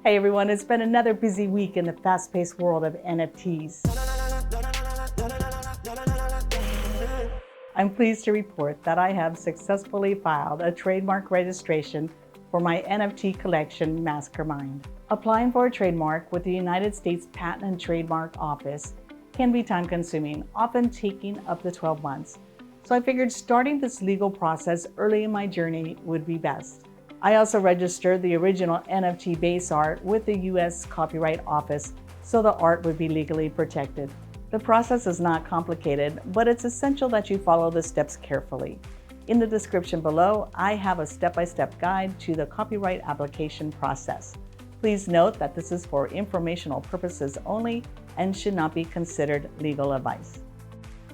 Hey everyone, it's been another busy week in the fast-paced world of NFTs. I'm pleased to report that I have successfully filed a trademark registration for my NFT collection, Mastermind. Applying for a trademark with the United States Patent and Trademark Office can be time-consuming, often taking up to 12 months. So I figured starting this legal process early in my journey would be best. I also registered the original NFT base art with the U.S. Copyright Office so the art would be legally protected. The process is not complicated, but it's essential that you follow the steps carefully. In the description below, I have a step-by-step guide to the copyright application process. Please note that this is for informational purposes only and should not be considered legal advice.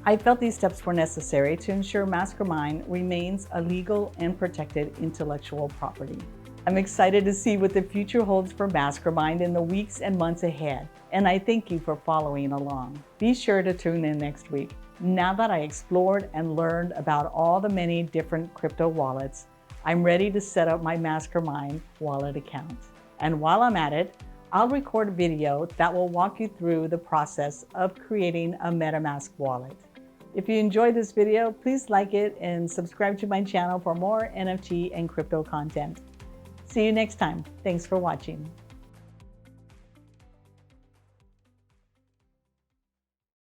I felt these steps were necessary to ensure Mastermind remains a legal and protected intellectual property. I'm excited to see what the future holds for Mastermind in the weeks and months ahead, and I thank you for following along. Be sure to tune in next week. Now that I explored and learned about all the many different crypto wallets, I'm ready to set up my Mastermind wallet account. And while I'm at it, I'll record a video that will walk you through the process of creating a MetaMask wallet. If you enjoyed this video, please like it and subscribe to my channel for more NFT and crypto content. See you next time. Thanks for watching.